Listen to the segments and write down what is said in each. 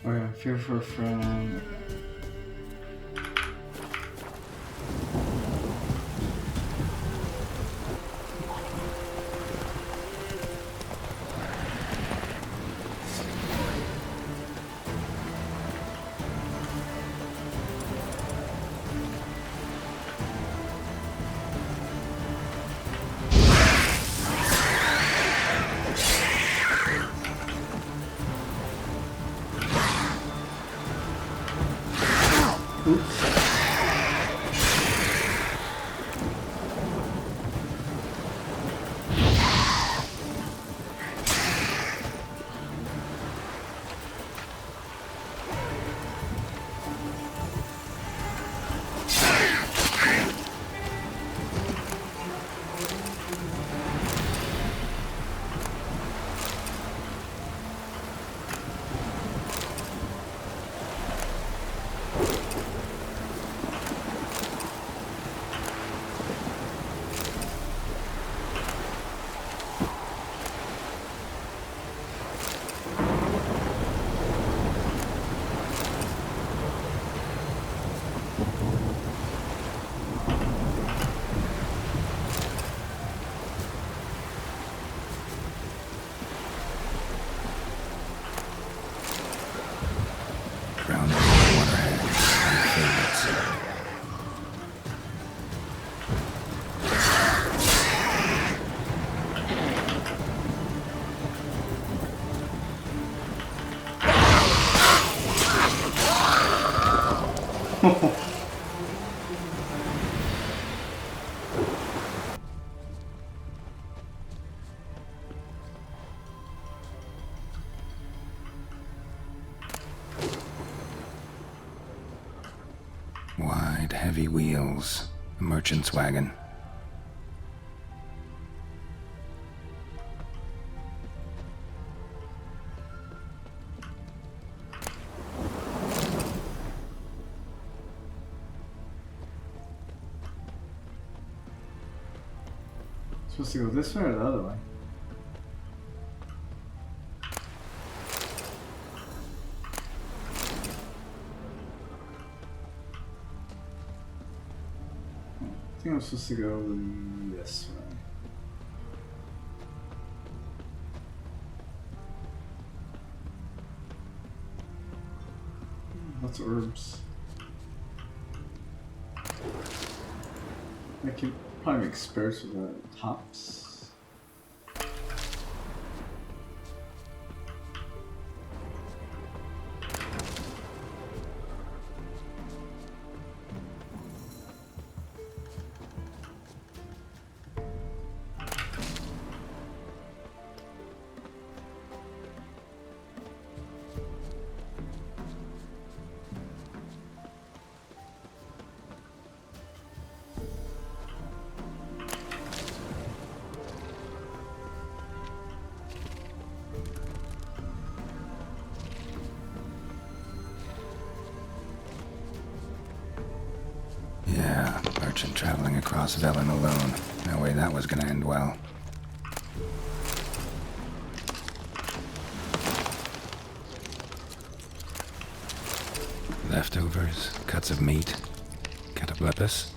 Oh yeah, fear for a friend. Oops. Drowned in waterhead and favorites. Wide, heavy wheels. A merchant's wagon. Supposed to go this way or the other way? I think I'm supposed to go this way. Lots of herbs. I can probably make spares with the tops. Yeah, merchant traveling across Velen alone. No way that was gonna end well. Leftovers, cuts of meat, cataplepis.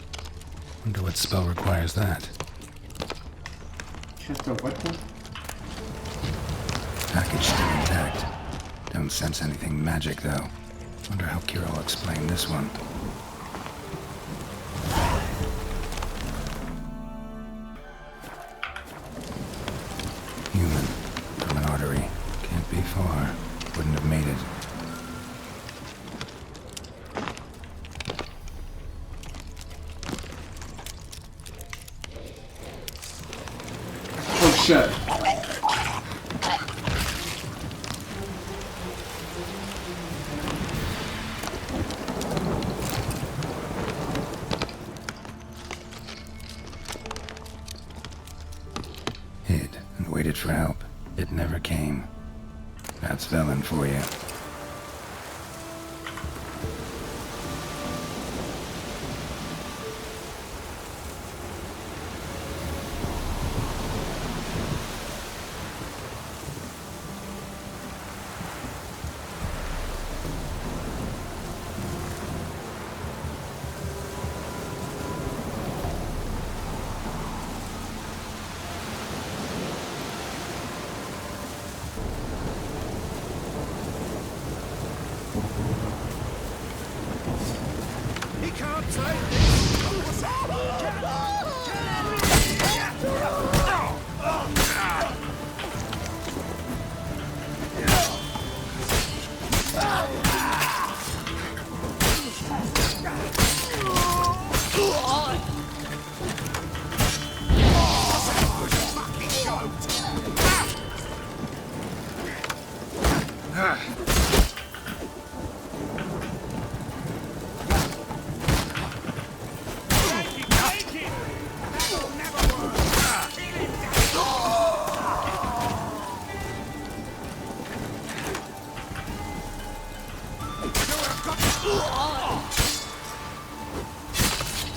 Wonder what spell requires that. Just a weapon? Package still intact. Don't sense anything magic though. Wonder how Kira will explain this one. Human. From an artery. Can't be far. Wouldn't have made it. Oh shit. Hid and waited for help. It never came. That's Velen for you.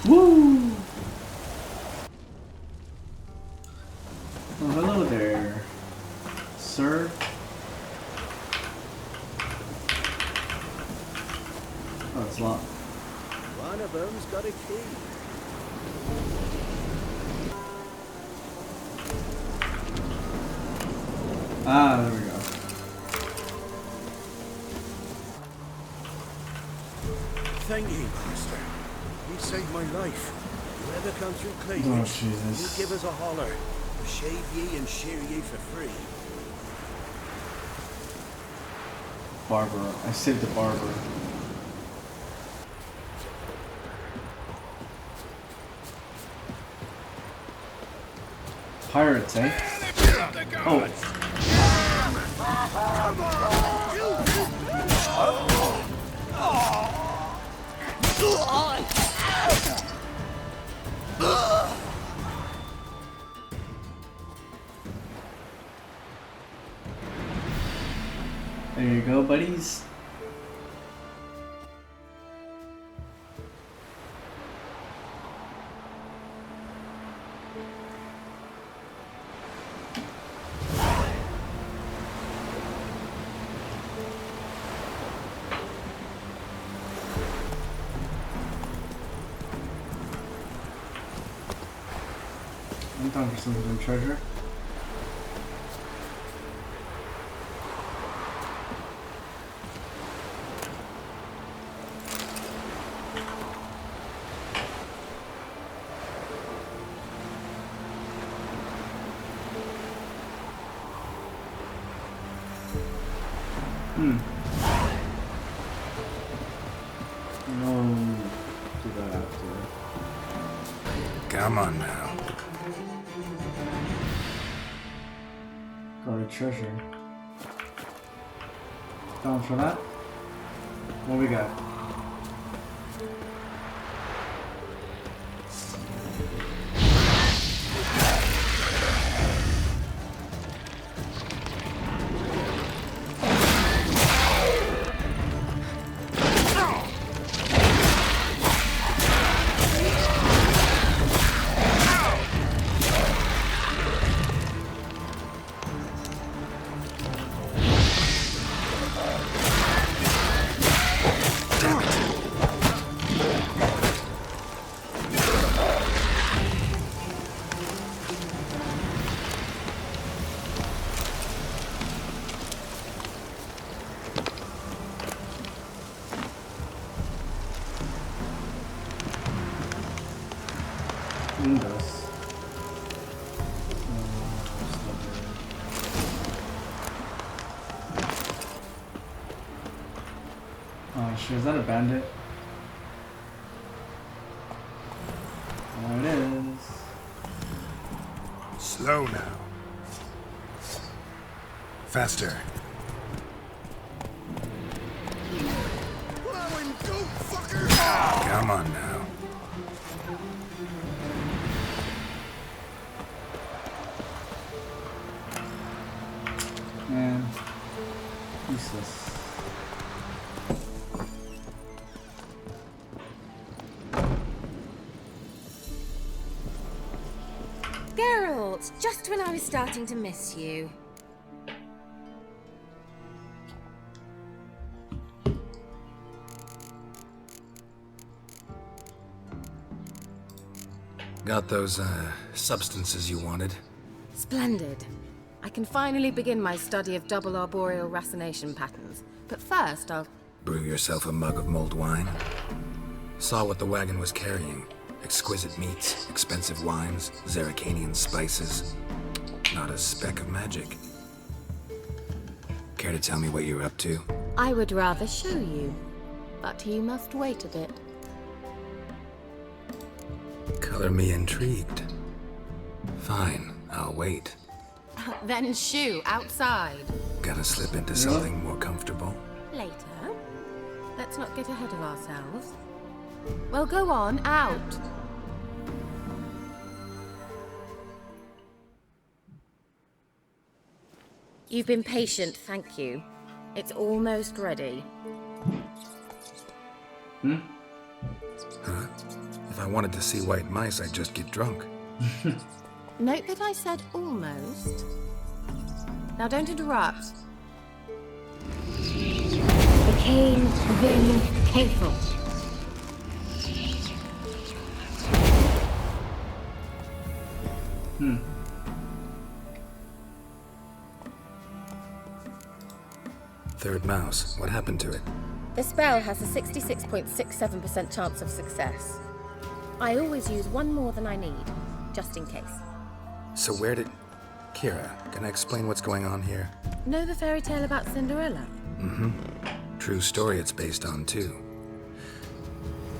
Woo! Oh, hello there, sir. Oh, it's locked. One of them's got a key. Ah, there we go. Thank you, Master. You saved my life. You ever come through Oh, Cleveland, Jesus. you give us a holler. We'll shave ye and shear ye for free. Barber. I saved the barber. Pirates, eh? Oh. There you go, buddies. I'm time for Sunken Treasure. No, do that after. Come on now. Got a treasure. Down for that. What we got? Windows. Oh shit, is that a bandit? There it is. Slow now. Faster. Come on now. Man, useless. Geralt, just when I was starting to miss you. Got those, substances you wanted? Splendid. I can finally begin my study of double arboreal racination patterns. But first, I'll... Brew yourself a mug of mulled wine? Saw what the wagon was carrying. Exquisite meats, expensive wines, Zerrikanian spices. Not a speck of magic. Care to tell me what you're up to? I would rather show you. But you must wait a bit. Color me intrigued. Fine, I'll wait. Then shoo, outside. Gotta slip into something more comfortable. Let's not get ahead of ourselves. Well, go on, out. You've been patient, thank you. It's almost ready. Hmm? Huh? If I wanted to see white mice, I'd just get drunk. Note that I said almost. Now don't interrupt. The cane Vin Cathel. Third mouse. What happened to it? The spell has a 66.67% chance of success. I always use one more than I need, just in case. So where did... Kira, can I explain what's going on here? Know the fairy tale about Cinderella? Mm-hmm. True story it's based on, too.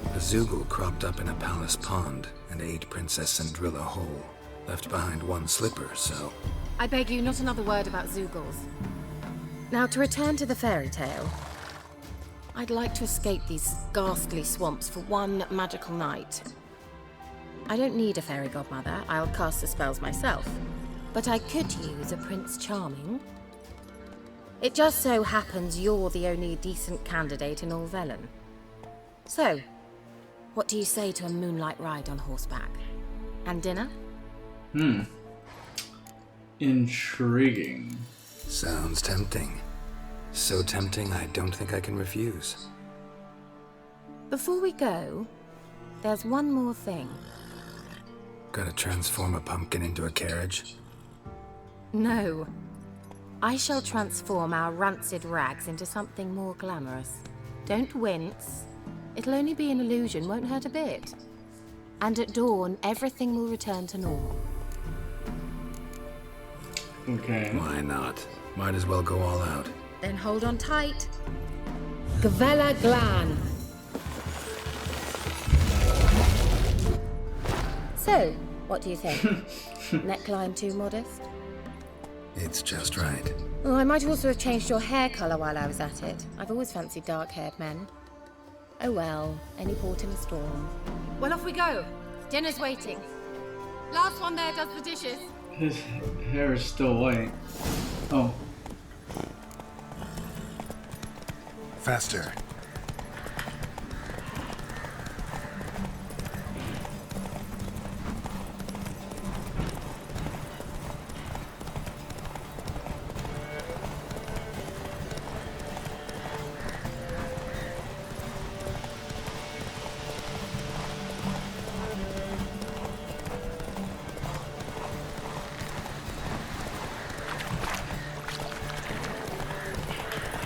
A Zoogle cropped up in a palace pond and ate Princess Cinderella whole. Left behind one slipper, so... I beg you, not another word about Zoogles. Now, to return to the fairy tale. I'd like to escape these ghastly swamps for one magical night. I don't need a fairy godmother, I'll cast the spells myself. But I could use a Prince Charming. It just so happens you're the only decent candidate in all Velen. So, what do you say to a moonlight ride on horseback? And dinner? Intriguing. Sounds tempting. So tempting, I don't think I can refuse. Before we go, there's one more thing. Gotta transform a pumpkin into a carriage? No. I shall transform our rancid rags into something more glamorous. Don't wince. It'll only be an illusion, won't hurt a bit. And at dawn, everything will return to normal. Okay. Why not? Might as well go all out. Then hold on tight. Gavella Glan. So, what do you think? Neckline too modest? It's just right. Oh, I might also have changed your hair colour while I was at it. I've always fancied dark-haired men. Oh well, any port in a storm. Well, off we go. Dinner's waiting. Last one there does the dishes. His hair is still white. Oh. Faster.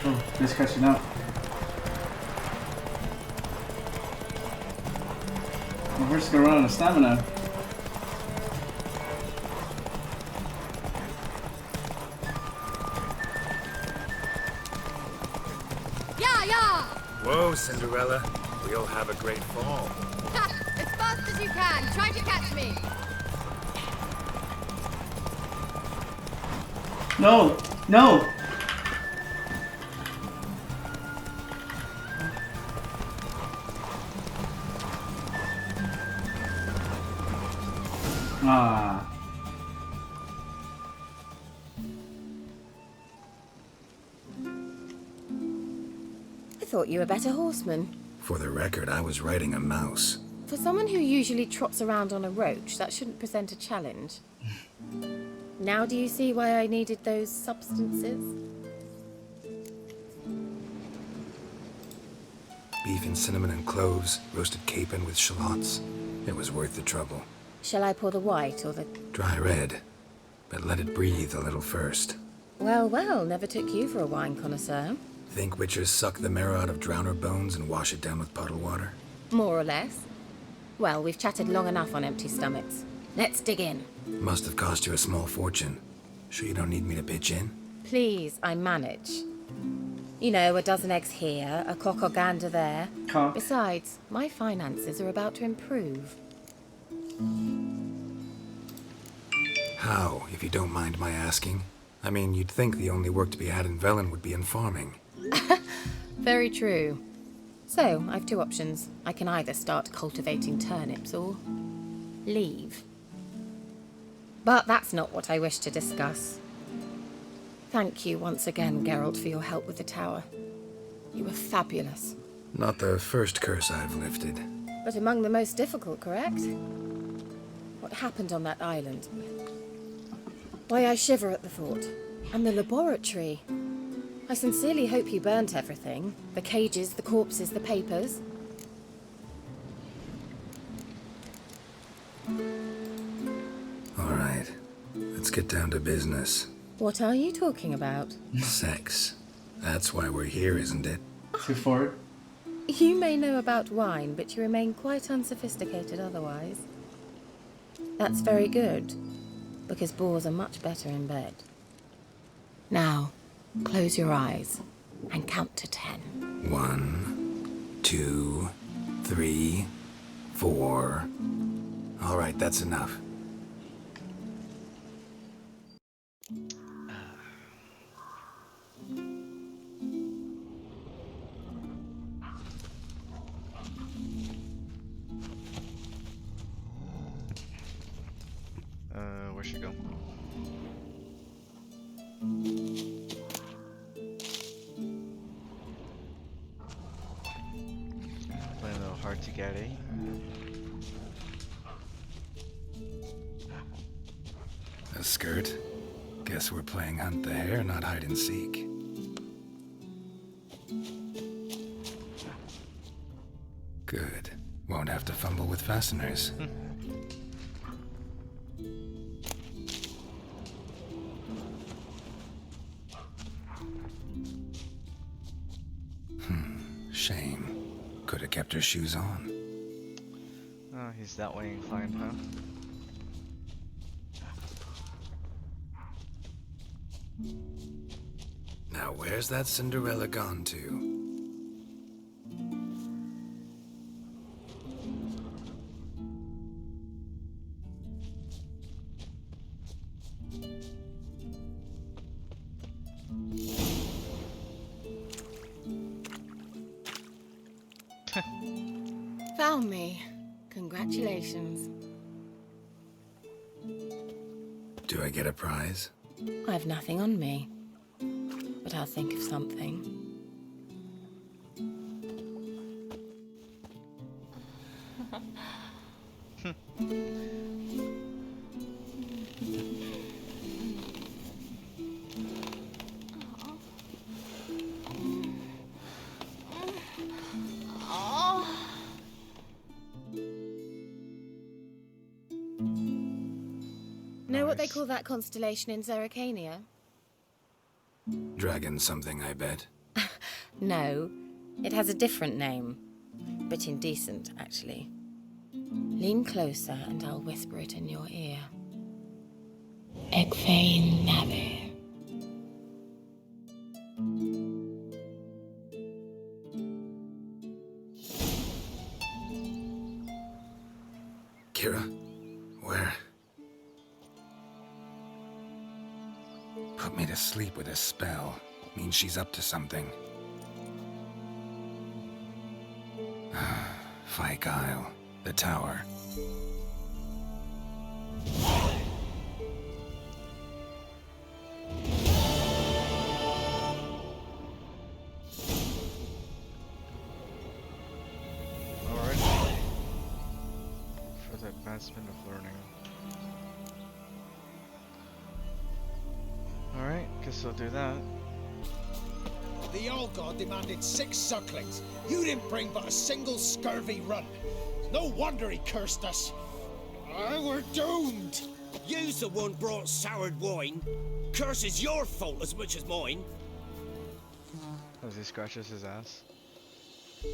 Oh, nice catching up. We're just gonna run out of stamina. Yeah! Whoa, Cinderella. We'll have a great fall. As fast as you can. Try to catch me. No! No! Ah. I thought you were a better horseman. For the record, I was riding a mouse. For someone who usually trots around on a roach, that shouldn't present a challenge. Now do you see why I needed those substances? Beef and cinnamon and cloves, roasted capon with shallots. It was worth the trouble. Shall I pour the white or the... Dry red, but let it breathe a little first. Well, never took you for a wine connoisseur. Think witchers suck the marrow out of drowner bones and wash it down with puddle water? More or less. Well, we've chatted long enough on empty stomachs. Let's dig in. Must have cost you a small fortune. Sure you don't need me to pitch in? Please, I manage. You know, a dozen eggs here, a cock or gander there. Cock. Besides, my finances are about to improve. How, if you don't mind my asking? I mean, you'd think the only work to be had in Velen would be in farming. Very true. So, I've two options. I can either start cultivating turnips or leave. But that's not what I wish to discuss. Thank you once again, Geralt, for your help with the tower. You were fabulous. Not the first curse I've lifted. But among the most difficult, correct? What happened on that island? Why, I shiver at the thought. And the laboratory. I sincerely hope you burnt everything. The cages, the corpses, the papers. All right, let's get down to business. What are you talking about? Sex. That's why we're here, isn't it? Too forward. You may know about wine, but you remain quite unsophisticated otherwise. That's very good, because boars are much better in bed. Now, close your eyes and count to 10. 1, 2, 3, 4. All right, that's enough. Where should I go? Playing a little hard to get, eh? A skirt. Guess we're playing hunt the hare, not hide and seek. Good. Won't have to fumble with fasteners. Shame. Could have kept her shoes on. Oh, he's that way inclined, huh? Now where's that Cinderella gone to? Found me. Congratulations. Do I get a prize? I've nothing on me, but I'll think of something. Know what they call that constellation in Zerrikania? Dragon something, I bet. No, it has a different name, but indecent, actually. Lean closer and I'll whisper it in your ear. Egfain Nave. Kira? Where? Put me to sleep with a spell. Means she's up to something. Fyke Isle. The tower. Alright. For the advancement of learning. Alright, guess I'll do that. The old god demanded 6 sucklings. You didn't bring but a single scurvy run. No wonder he cursed us. We're doomed. You's the one brought soured wine. Curse is your fault as much as mine. As he scratches his ass.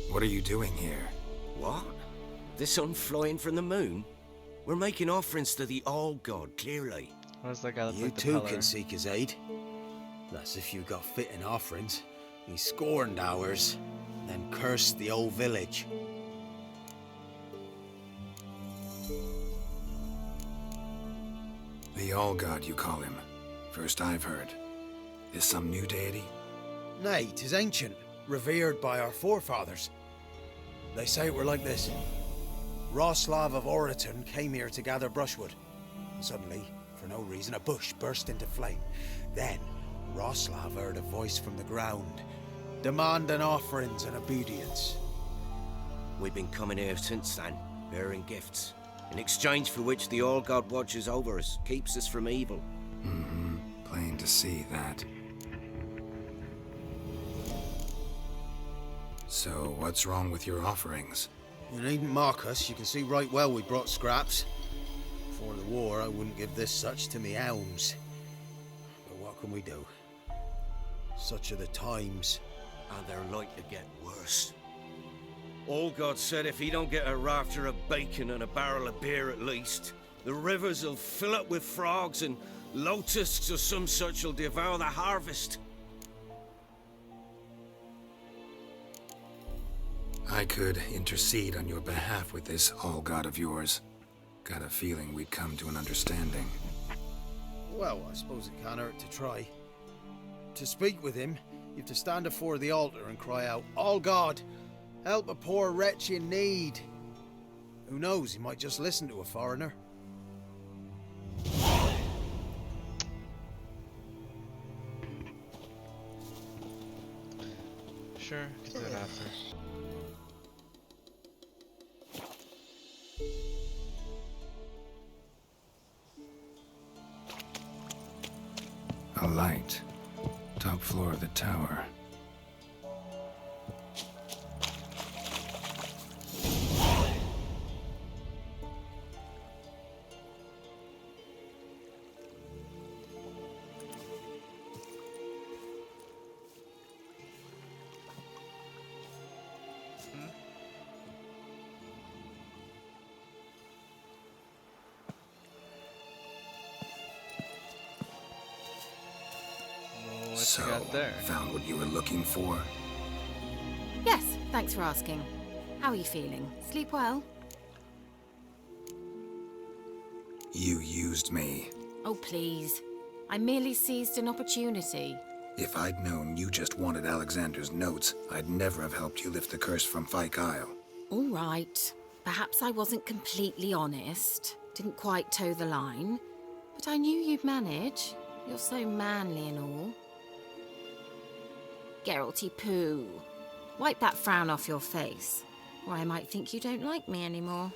What are you doing here? What? The sun flying from the moon? We're making offerings to the old god, clearly. What does that guy look You like? The too peller? can seek his aid. That's if you got fitting offerings. He scorned ours, then cursed the old village. The All-God, you call him. First I've heard. Is some new deity? Nay, 'tis ancient, revered by our forefathers. They say it were like this. Roslav of Oriton came here to gather brushwood. Suddenly, for no reason, a bush burst into flame. Then, Roslav heard a voice from the ground, demanding offerings and obedience. We've been coming here since then, bearing gifts, in exchange for which the All-God watches over us, keeps us from evil. Mm-hmm. Plain to see that. So, what's wrong with your offerings? You needn't mock us. You can see right well we brought scraps. Before the war, I wouldn't give this such to me elms. But what can we do? Such are the times. And they're like to get worse. All God said if he don't get a rafter of bacon and a barrel of beer at least, the rivers will fill up with frogs and locusts or some such will devour the harvest. I could intercede on your behalf with this all-god of yours. Got a feeling we'd come to an understanding. Well, I suppose it can't hurt to try. To speak with him, you have to stand before the altar and cry out, "All God, help a poor wretch in need." Who knows, he might just listen to a foreigner. Sure, can do that after. A light. Top floor of the tower. What you got there? Found what you were looking for? Yes, thanks for asking. How are you feeling? Sleep well? You used me. Oh, please. I merely seized an opportunity. If I'd known you just wanted Alexander's notes, I'd never have helped you lift the curse from Fyke Isle. All right. Perhaps I wasn't completely honest. Didn't quite toe the line. But I knew you'd manage. You're so manly and all. Geralty poo. Wipe that frown off your face, or I might think you don't like me anymore.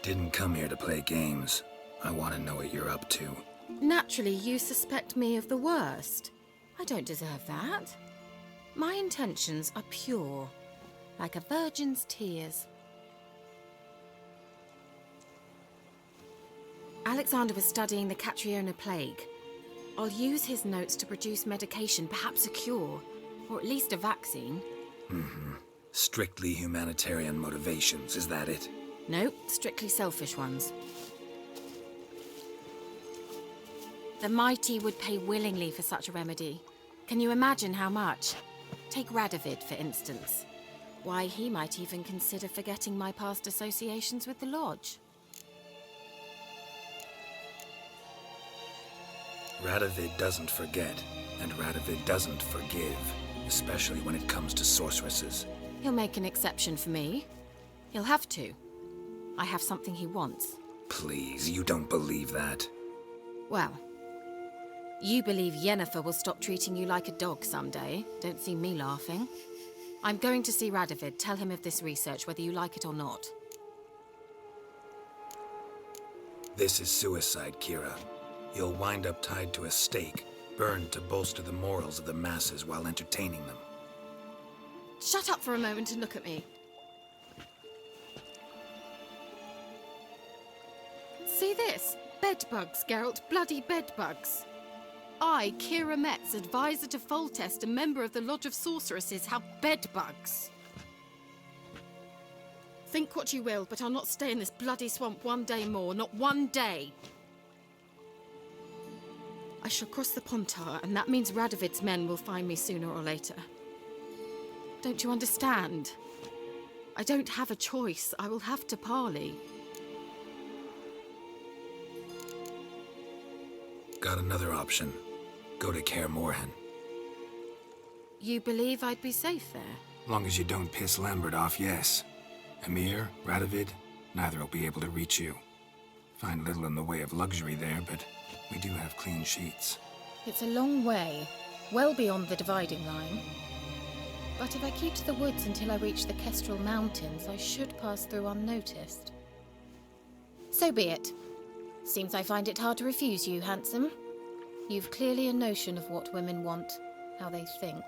Didn't come here to play games. I want to know what you're up to. Naturally, you suspect me of the worst. I don't deserve that. My intentions are pure, like a virgin's tears. Alexander was studying the Catriona plague. I'll use his notes to produce medication, perhaps a cure, or at least a vaccine. Mm-hmm. Strictly humanitarian motivations, is that it? Nope, strictly selfish ones. The mighty would pay willingly for such a remedy. Can you imagine how much? Take Radovid, for instance. Why, he might even consider forgetting my past associations with the Lodge. Radovid doesn't forget, and Radovid doesn't forgive, especially when it comes to sorceresses. He'll make an exception for me. He'll have to. I have something he wants. Please, you don't believe that. Well, you believe Yennefer will stop treating you like a dog someday. Don't see me laughing. I'm going to see Radovid. Tell him of this research, whether you like it or not. This is suicide, Kira. You'll wind up tied to a stake, burned to bolster the morals of the masses while entertaining them. Shut up for a moment and look at me. See this? Bedbugs, Geralt. Bloody bedbugs. I, Kira Metz, advisor to Foltest, a member of the Lodge of Sorceresses, have bedbugs. Think what you will, but I'll not stay in this bloody swamp one day more. Not one day. I shall cross the Pontar, and that means Radovid's men will find me sooner or later. Don't you understand? I don't have a choice. I will have to parley. Got another option. Go to Kaer Morhen. You believe I'd be safe there? Long as you don't piss Lambert off, yes. Emir, Radovid, neither will be able to reach you. Find little in the way of luxury there, but we do have clean sheets. It's a long way, well beyond the dividing line. But if I keep to the woods until I reach the Kestrel Mountains, I should pass through unnoticed. So be it. Seems I find it hard to refuse you, handsome. You've clearly a notion of what women want, how they think.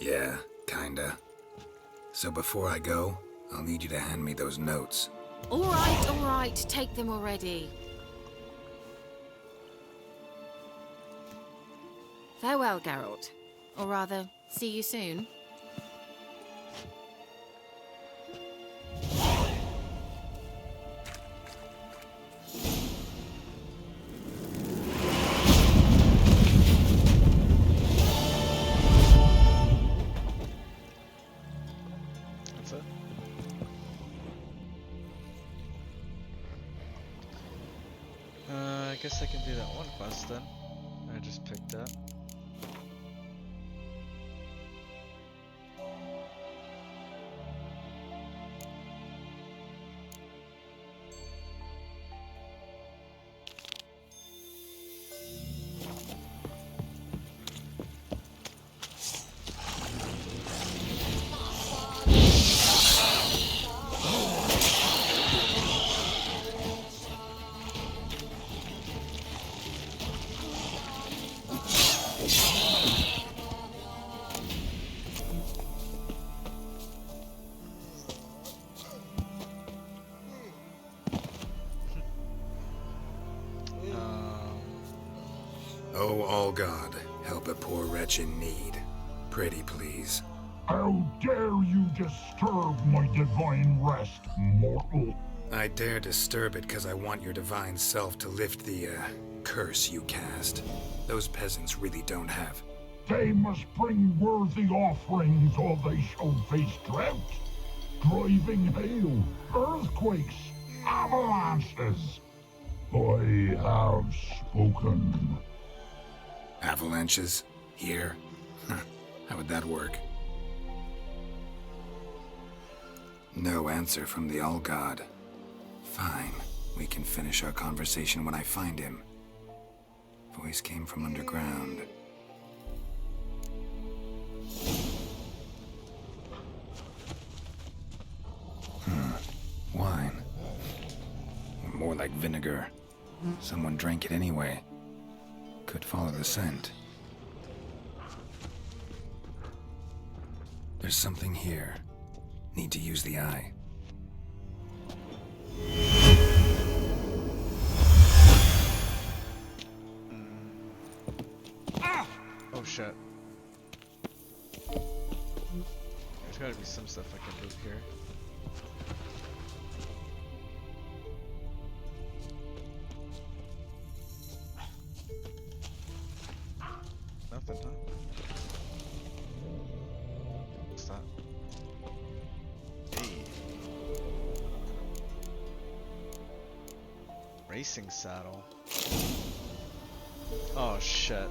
Yeah, kinda. So before I go, I'll need you to hand me those notes. All right, take them already. Farewell, Geralt. Or rather, see you soon. That's it. I guess I can do that one quest then. I just picked up. Oh, all God, help a poor wretch in need. Pretty please. How dare you disturb my divine rest, mortal? I dare disturb it because I want your divine self to lift the, curse you cast. Those peasants really don't have. They must bring worthy offerings or they shall face drought, driving hail, earthquakes, avalanches. I have spoken. Avalanches? Here? How would that work? No answer from the All-God. Fine. We can finish our conversation when I find him. Voice came from underground. Wine. Or more like vinegar. Someone drank it anyway. Could follow the scent. There's something here. Need to use the eye. Oh shit. There's gotta be some stuff I can loot here. Nothing, huh? What's that? Hey. Racing saddle. Oh shit.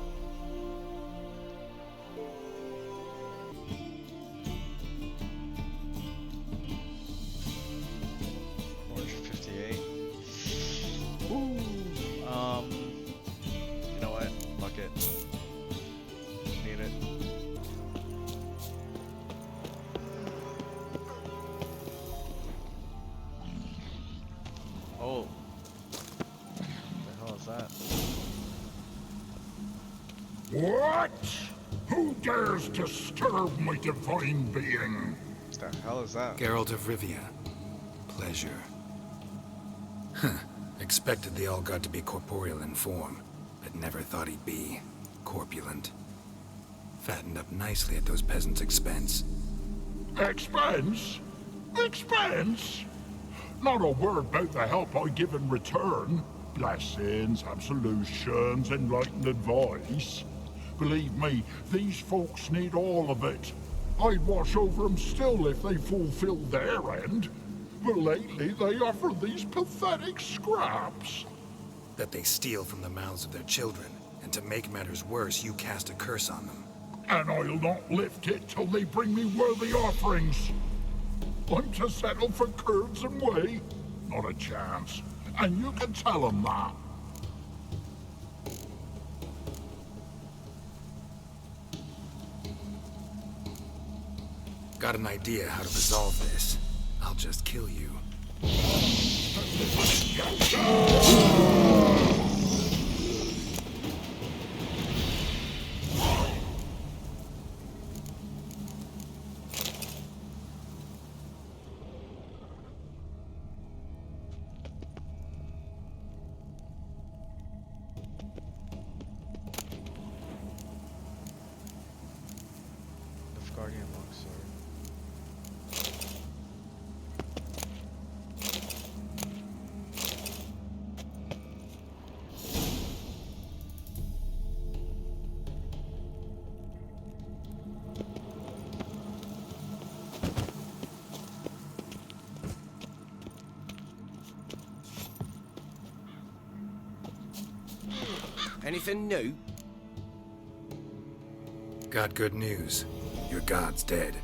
You know what? Fuck it. Need it. Oh. What the hell is that? What? Who dares disturb my divine being? What the hell is that? Geralt of Rivia. Pleasure. Expected the All-God to be corporeal in form, but never thought he'd be corpulent. Fattened up nicely at those peasants' expense. Expense? Expense? Not a word about the help I give in return. Blessings, absolutions, enlightened advice. Believe me, these folks need all of it. I'd watch over them still if they fulfilled their end. But lately they offer these pathetic scraps. that they steal from the mouths of their children, and to make matters worse, you cast a curse on them. And I'll not lift it till they bring me worthy offerings. I'm to settle for curds and whey? Not a chance. And you can tell them that. Got an idea how to resolve this. I'll just kill you. Guardian longsword. Anything new? Got good news. Your god's dead.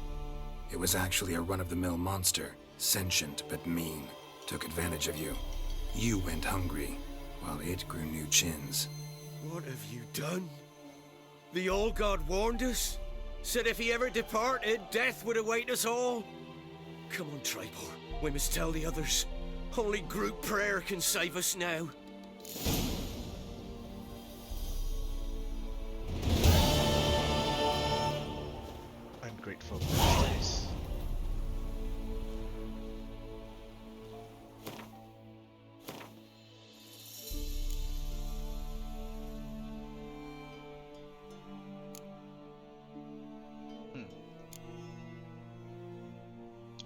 It was actually a run-of-the-mill monster, sentient but mean. Took advantage of you. You went hungry, while it grew new chins. What have you done? The old god warned us? Said if he ever departed, death would await us all? Come on, Tribor. We must tell the others. Only group prayer can save us now. Ungrateful bastards.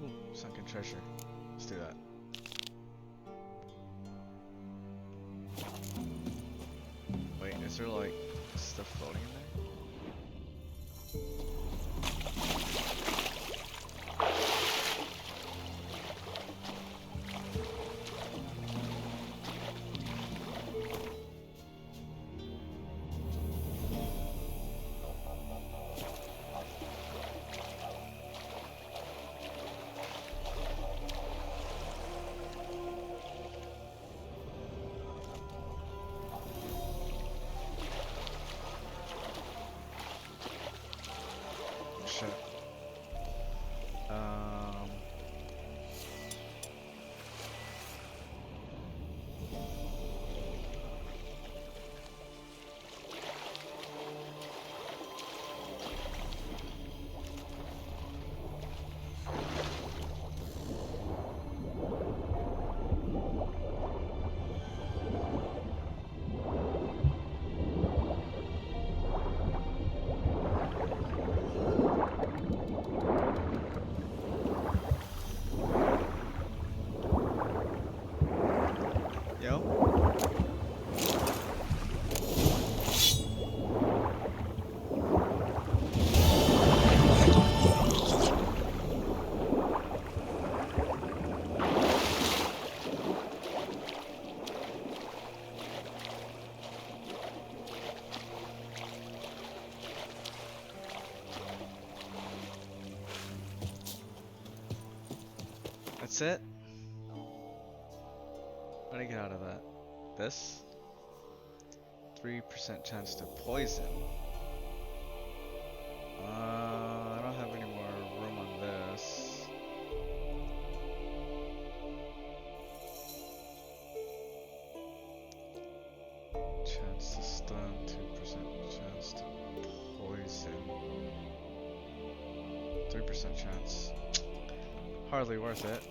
Ooh, Sunken Treasure. Let's do that. Wait, is there like stuff floating in there? Shit. That's it? What do I get out of that? This? 3% chance to poison. I don't have any more room on this. Chance to stun, 2% chance to poison. 3% chance. Hardly worth it.